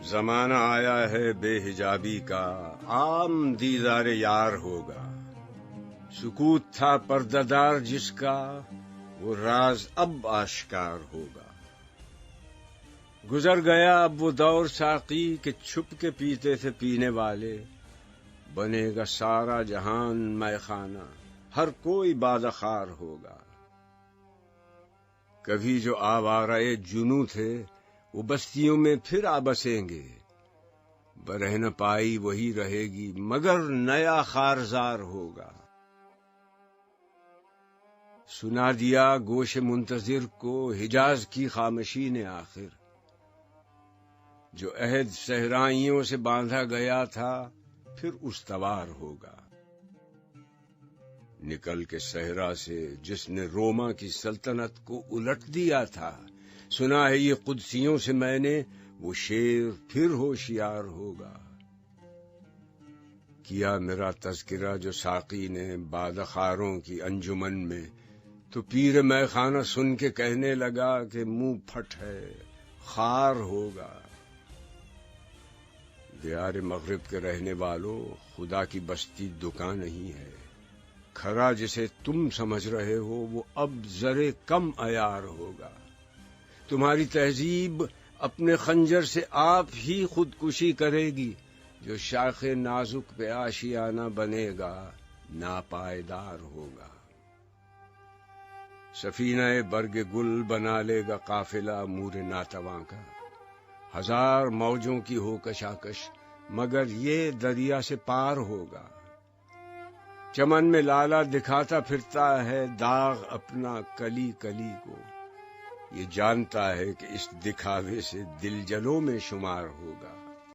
زمانہ آیا ہے بے حجابی کا، عام دیدار یار ہوگا۔ سکوت تھا پردہ دار جس کا، وہ راز اب آشکار ہوگا۔ گزر گیا اب وہ دور ساقی کہ چھپ کے پیتے تھے پینے والے، بنے گا سارا جہان مے خانہ، ہر کوئی بازخوار ہوگا۔ کبھی جو آوارہ جنوں تھے وہ بستیوں میں پھر آ بسیں گے، برہ نہ پائی وہی رہے گی مگر نیا خارزار ہوگا۔ سنا دیا گوش منتظر کو حجاز کی خاموشی نے آخر، جو عہد صحرائیوں سے باندھا گیا تھا پھر استوار ہوگا۔ نکل کے صحرا سے جس نے روما کی سلطنت کو الٹ دیا تھا، سنا ہے یہ قدسیوں سے میں نے، وہ شیر پھر ہوشیار ہوگا۔ کیا میرا تذکرہ جو ساقی نے بادخاروں کی انجمن میں، تو پیر مے خانہ سن کے کہنے لگا کہ منہ پھٹ ہے، خار ہوگا۔ دیار مغرب کے رہنے والوں، خدا کی بستی دکان نہیں ہے، کھرا جسے تم سمجھ رہے ہو وہ اب ذرے کم عیار ہوگا۔ تمہاری تہذیب اپنے خنجر سے آپ ہی خودکشی کرے گی، جو شاخ نازک پہ آشیانہ بنے گا ناپائیدار ہوگا۔ سفینہ برگ گل بنا لے گا قافلہ مور ناتواں کا، ہزار موجوں کی ہو کشاکش مگر یہ دریا سے پار ہوگا۔ چمن میں لالا دکھاتا پھرتا ہے داغ اپنا کلی کلی کو، یہ جانتا ہے کہ اس دکھاوے سے دل جلوں میں شمار ہوگا۔